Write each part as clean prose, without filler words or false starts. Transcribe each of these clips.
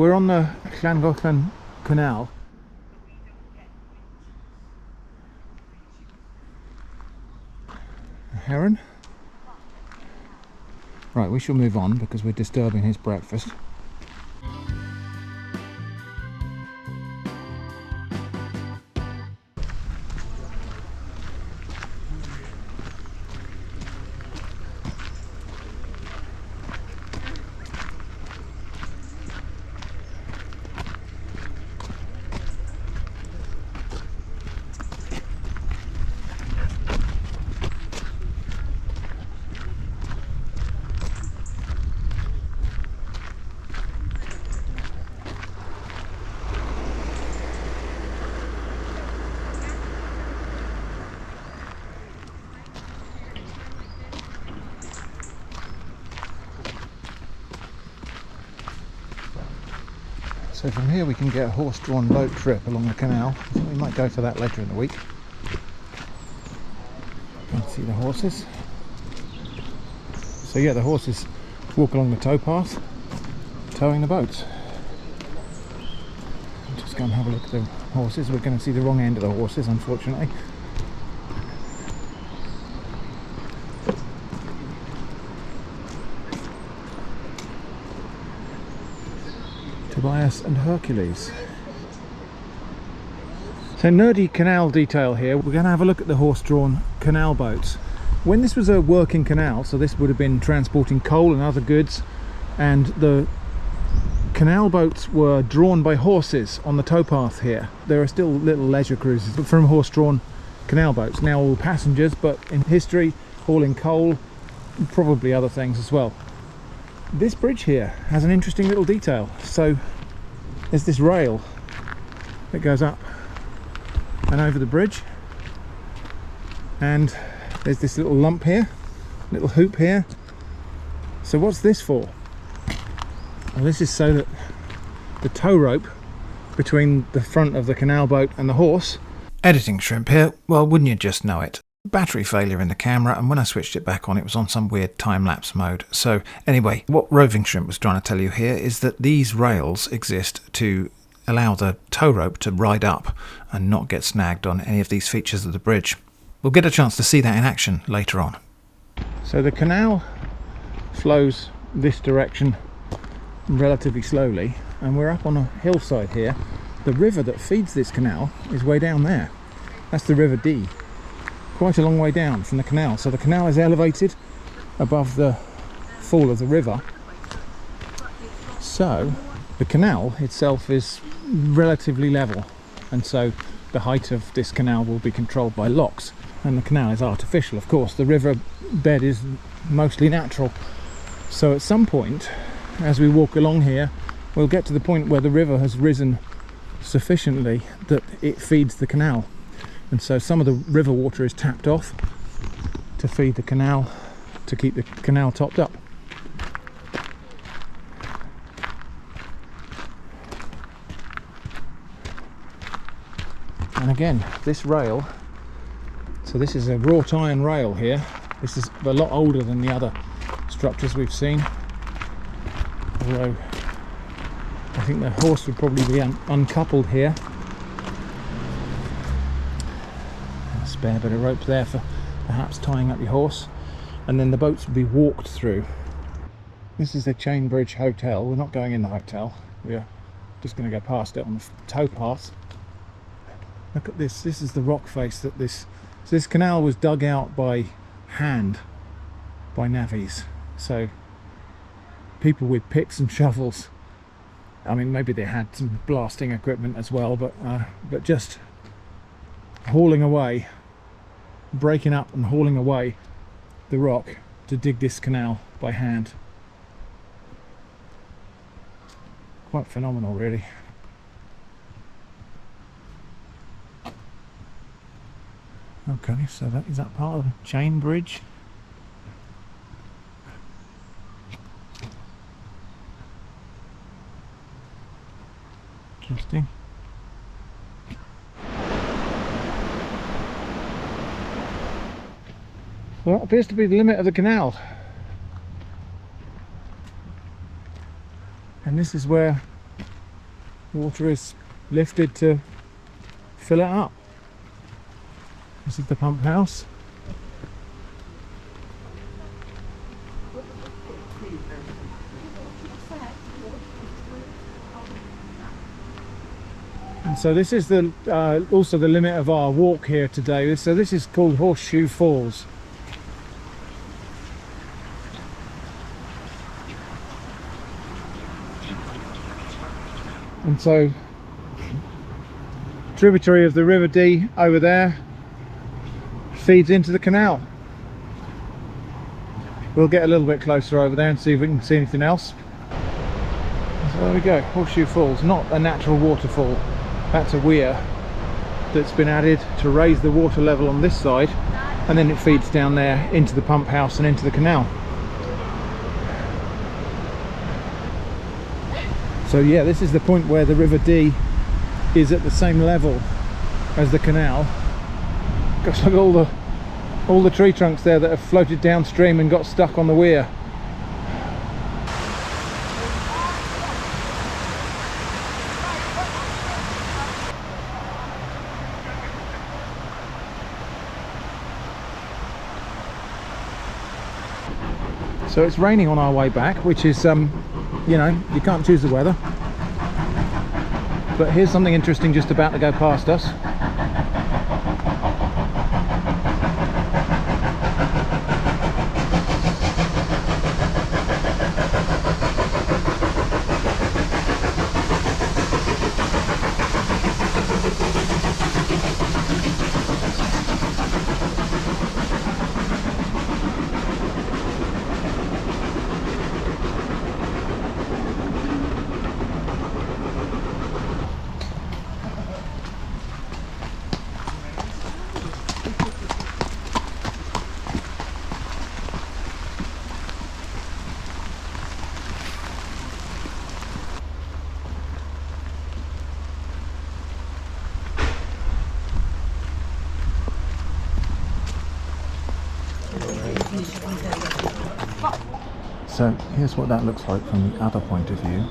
We're on the Llangollen Canal. A heron? Right, we shall move on because we're disturbing his breakfast. So from here we can get a horse-drawn boat trip along the canal. I think we might go for that later in the week. You can see the horses. So yeah, the horses walk along the towpath, towing the boats. I'll just go and have a look at the horses. We're going to see the wrong end of the horses, unfortunately. Tobias and Hercules. So nerdy canal detail here. We're going to have a look at the horse-drawn canal boats. When this was a working canal, so this would have been transporting coal and other goods, and the canal boats were drawn by horses on the towpath here. There are still little leisure cruises from horse-drawn canal boats, now all passengers, but in history hauling coal, probably other things as well. This bridge here has an interesting little detail. So there's this rail that goes up and over the bridge, and there's this little lump here, little hoop here. So what's this for? Well, this is so that the tow rope between the front of the canal boat and the horse. Editing shrimp here. Well, wouldn't you just know it? Battery failure in the camera, and when I switched it back on it was on some weird time-lapse mode. So anyway, what Roving Shrimp was trying to tell you here is that these rails exist to allow the tow rope to ride up and not get snagged on any of these features of the bridge. We'll get a chance to see that in action later on. So the canal flows this direction relatively slowly, and we're up on a hillside here. The river that feeds this canal is way down there. That's the River Dee. Quite a long way down from the canal, so the canal is elevated above the fall of the river. So the canal itself is relatively level, and so the height of this canal will be controlled by locks, and the canal is artificial, of course. The river bed is mostly natural. So at some point as we walk along here, we'll get to the point where the river has risen sufficiently that it feeds the canal. And so some of the river water is tapped off to feed the canal, to keep the canal topped up. And again, this rail, so this is a wrought iron rail here. This is a lot older than the other structures we've seen. Although I think the horse would probably be uncoupled here. Spare bit of rope there for perhaps tying up your horse, and then the boats would be walked through. This is the Chain Bridge Hotel. We're not going in the hotel, we're just going to go past it on the towpath. Look at this. This is the rock face that this canal was dug out by hand by navvies. So people with picks and shovels, I mean maybe they had some blasting equipment as well, but just hauling away, breaking up and hauling away the rock to dig this canal by hand. Quite phenomenal, really. Okay, so is that part of the Chain Bridge? Interesting. Well, that appears to be the limit of the canal. And this is where water is lifted to fill it up. This is the pump house. And so this is the also the limit of our walk here today. So this is called Horseshoe Falls. And so, tributary of the River Dee over there feeds into the canal. We'll get a little bit closer over there and see if we can see anything else. So there we go, Horseshoe Falls, not a natural waterfall. That's a weir that's been added to raise the water level on this side, and then it feeds down there into the pump house and into the canal. So yeah, this is the point where the River Dee is at the same level as the canal. Gosh, look at all the tree trunks there that have floated downstream and got stuck on the weir. So it's raining on our way back, which is, you know, you can't choose the weather. But here's something interesting just about to go past us. So here's what that looks like from the other point of view.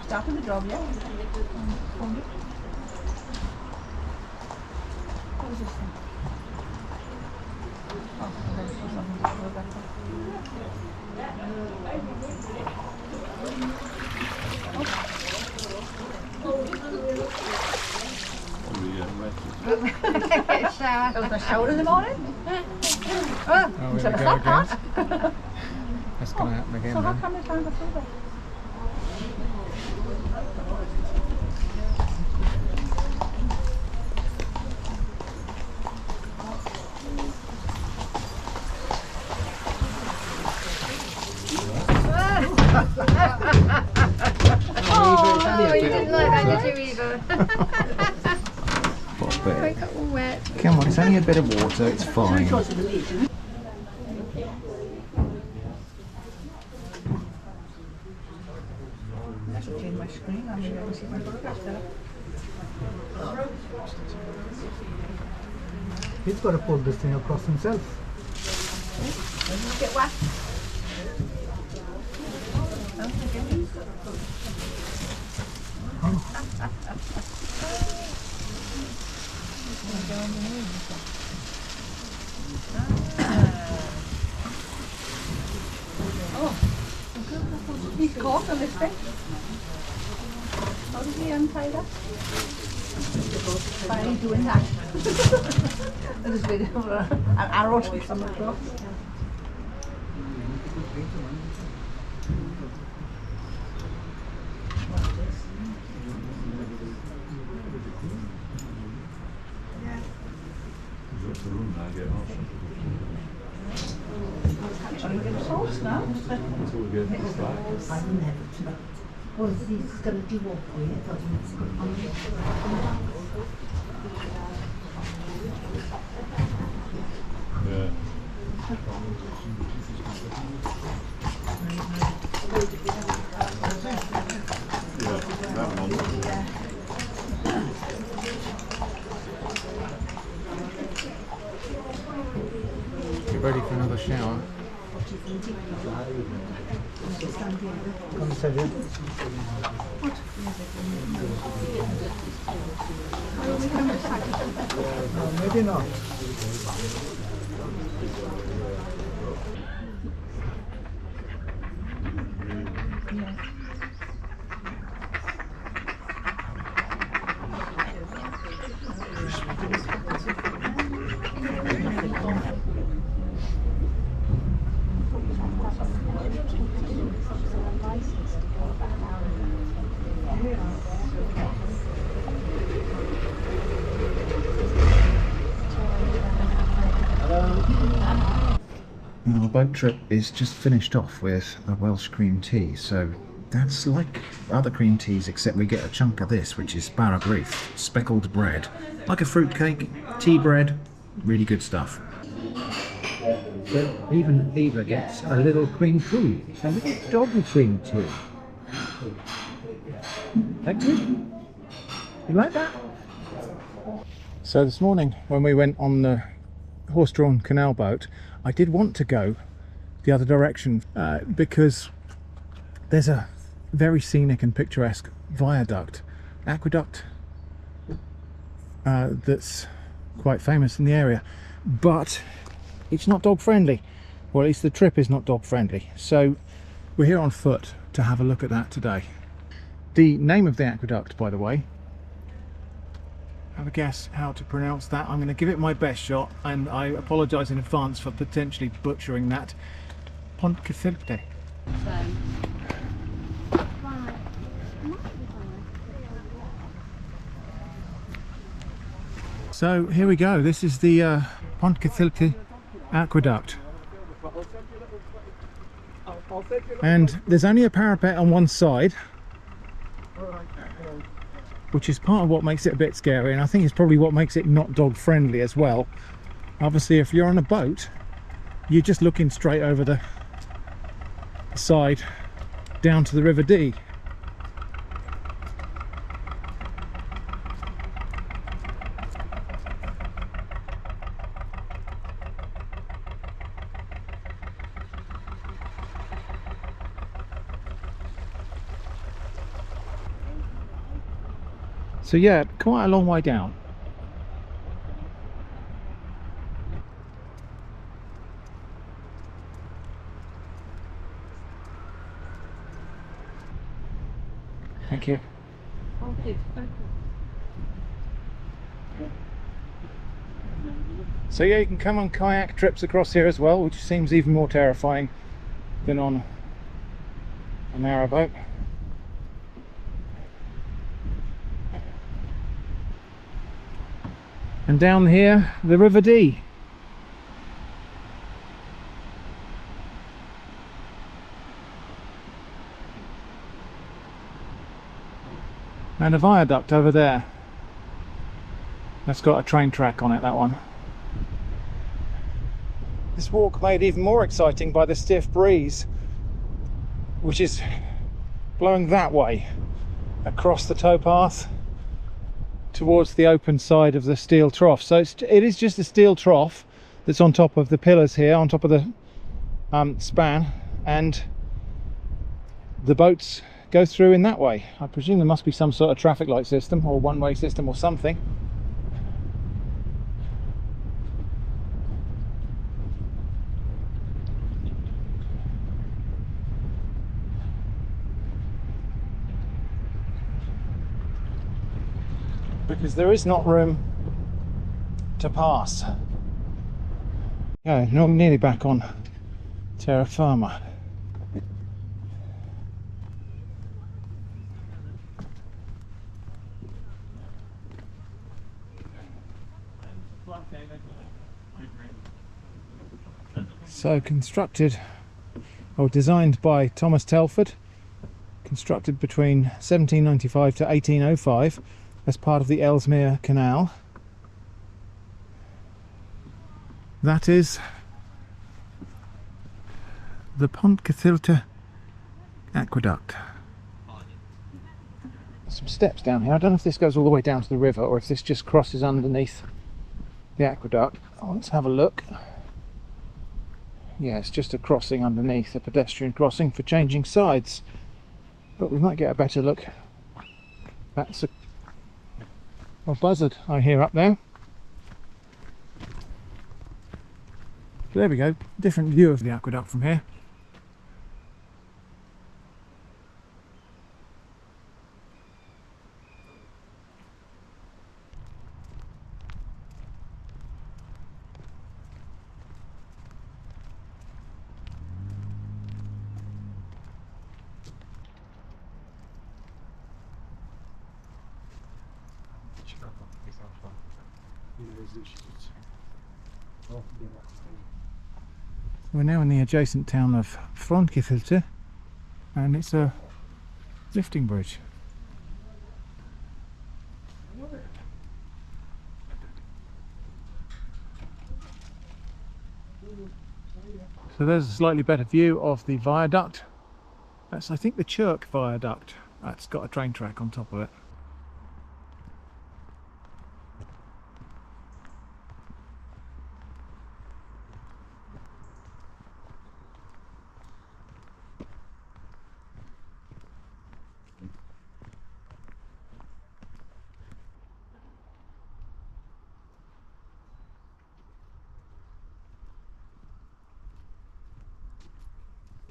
Starting the job, yeah? What is this thing? Oh, okay, so something to go back That was my shoulder in the morning? Oh, So here we it's go that part? again. That's going to happen again So how then. come they found the silver? Oh, you didn't like that, did you, Eva? What I bit? got all wet. Come on, it's only a bit of water, it's fine. I should change my screen. I'm going to see my photographs there. He's got to pull this thing across himself. Get wet. He's caught on this thing. How did he untie that? By doing that. There's been an arrow to come across. Trying to get a sauce now. Well, he's got a do walk for you. I thought he was Yeah. Yeah, that one. Get ready for another shower. Maybe not. Our boat trip is just finished off with a Welsh cream tea, so that's like other cream teas except we get a chunk of this, which is sparrowgreeth, speckled bread, like a fruitcake, tea bread, really good stuff. But even Eva gets a little cream tea, a little doggy cream tea. That good? You like that? So this morning when we went on the horse-drawn canal boat, I did want to go the other direction because there's a very scenic and picturesque aqueduct that's quite famous in the area, but it's not dog friendly, or at least the trip is not dog friendly, so we're here on foot to have a look at that today. The name of the aqueduct, by the way, have a guess how to pronounce that. I'm going to give it my best shot, and I apologise in advance for potentially butchering that. Pontcysyllte. So here we go. This is the Pontcysyllte Aqueduct, and there's only a parapet on one side, which is part of what makes it a bit scary, and I think it's probably what makes it not dog friendly as well. Obviously if you're on a boat, you're just looking straight over the side down to the River Dee. So yeah, quite a long way down. Thank you. So yeah, you can come on kayak trips across here as well, which seems even more terrifying than on a narrowboat. And down here, the River Dee. And a viaduct over there. That's got a train track on it, that one. This walk made even more exciting by the stiff breeze, which is blowing that way across the towpath towards the open side of the steel trough. So it is just a steel trough that's on top of the pillars here, on top of the span, and the boats go through in that way. I presume there must be some sort of traffic light system or one-way system or something. Because there is not room to pass. Yeah, not nearly back on terra firma. So constructed or designed by Thomas Telford, constructed between 1795 to 1805 as part of the Ellesmere Canal. That is the Pontcysyllte Aqueduct. Some steps down here. I don't know if this goes all the way down to the river or if this just crosses underneath the aqueduct. Oh, let's have a look. Yeah, it's just a crossing underneath, a pedestrian crossing for changing sides. But we might get a better look. That's a buzzard I hear up there. There we go, different view of the aqueduct from here. We're now in the adjacent town of Pontcysyllte, and it's a lifting bridge. So there's a slightly better view of the viaduct. That's, I think, the Chirk Viaduct. That's got a train track on top of it.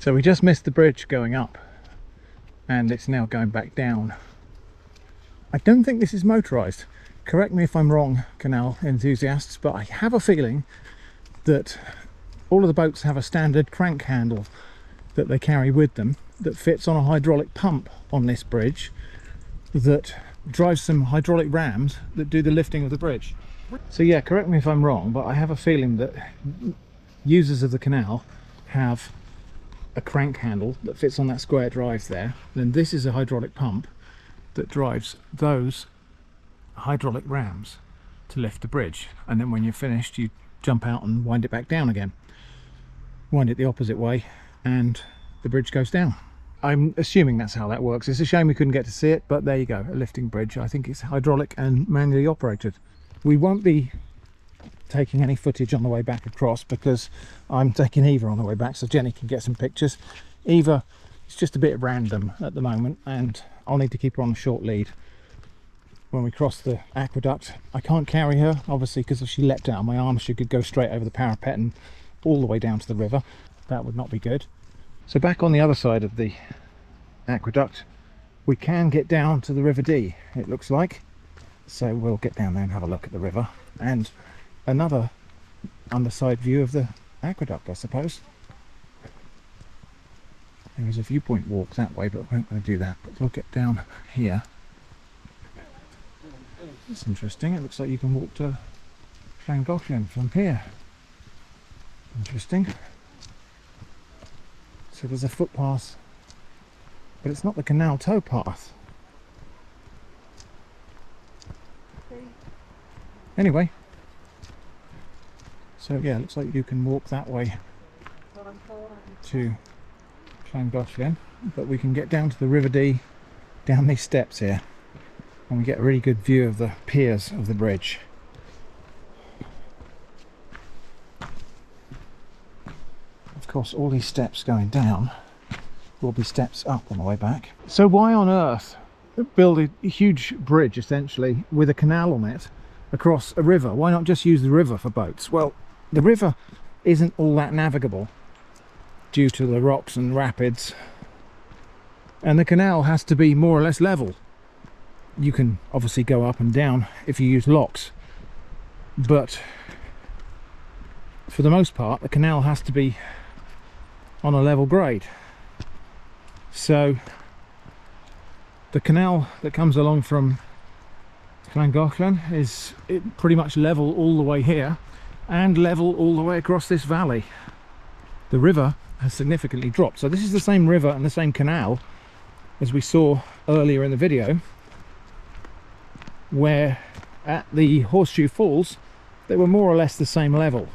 So we just missed the bridge going up, and it's now going back down. I don't think this is motorised. Correct me if I'm wrong, canal enthusiasts, but I have a feeling that all of the boats have a standard crank handle that they carry with them that fits on a hydraulic pump on this bridge that drives some hydraulic rams that do the lifting of the bridge. So yeah, correct me if I'm wrong, but I have a feeling that users of the canal have a crank handle that fits on that square drive there. Then this is a hydraulic pump that drives those hydraulic rams to lift the bridge, and then when you're finished you jump out and wind it back down again. Wind it the opposite way and the bridge goes down. I'm assuming that's how that works. It's a shame we couldn't get to see it, but there you go, a lifting bridge. I think it's hydraulic and manually operated. We won't be taking any footage on the way back across because I'm taking Eva on the way back so Jenny can get some pictures. Eva is just a bit random at the moment and I'll need to keep her on a short lead when we cross the aqueduct. I can't carry her obviously because if she leapt out of my arms she could go straight over the parapet and all the way down to the river. That would not be good. So back on the other side of the aqueduct we can get down to the River Dee, it looks like. So we'll get down there and have a look at the river and another underside view of the aqueduct, I suppose. There is a viewpoint walk that way, but we're not going to do that. But we'll get down here. It's interesting. It looks like you can walk to Llangollen from here. Interesting. So there's a footpath, but it's not the canal towpath. Anyway. So yeah, it looks like you can walk that way to Llangollen, but we can get down to the River Dee down these steps here and we get a really good view of the piers of the bridge. Of course all these steps going down will be steps up on the way back. So why on earth build a huge bridge essentially with a canal on it across a river? Why not just use the river for boats? Well, the river isn't all that navigable due to the rocks and rapids, and the canal has to be more or less level. You can obviously go up and down if you use locks, but for the most part the canal has to be on a level grade. So the canal that comes along from Llangollen is pretty much level all the way here and level all the way across this valley. The river has significantly dropped. So this is the same river and the same canal as we saw earlier in the video, where at the Horseshoe Falls they were more or less the same level.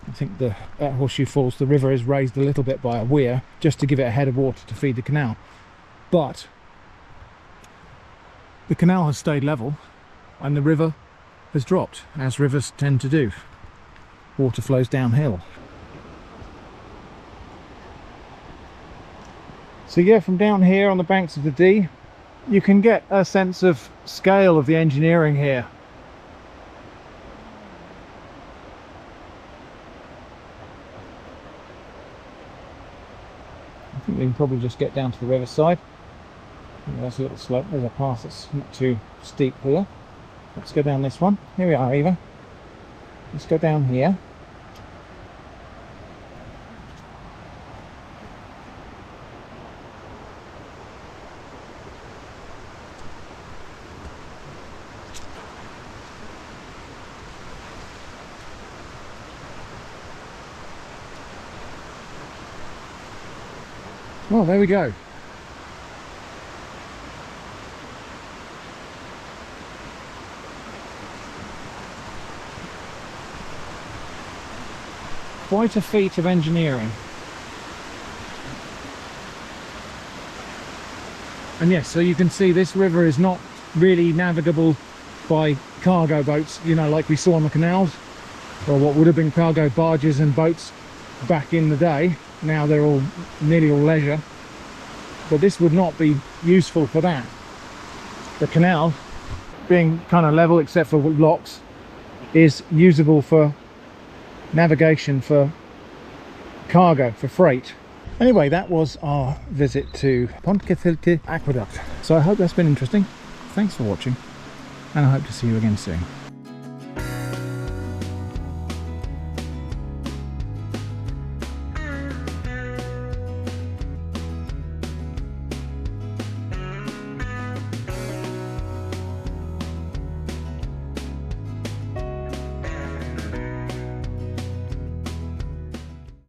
I think at Horseshoe Falls the river is raised a little bit by a weir just to give it a head of water to feed the canal, but the canal has stayed level and the river has dropped, as rivers tend to do. Water flows downhill. So yeah, from down here on the banks of the Dee, you can get a sense of scale of the engineering here. I think we can probably just get down to the riverside. There's a little slope, there's a path that's not too steep here. Let's go down this one. Here we are, Eva. Let's go down here. Well, there we go. Quite a feat of engineering. And yes, so you can see this river is not really navigable by cargo boats, you know, like we saw on the canals, or what would have been cargo barges and boats back in the day. Now they're all nearly all leisure, but this would not be useful for that. The canal, being kind of level except for locks, is usable for navigation, for cargo, for freight. Anyway, that was our visit to Pontcysyllte Aqueduct. So I hope that's been interesting. Thanks for watching, and I hope to see you again soon.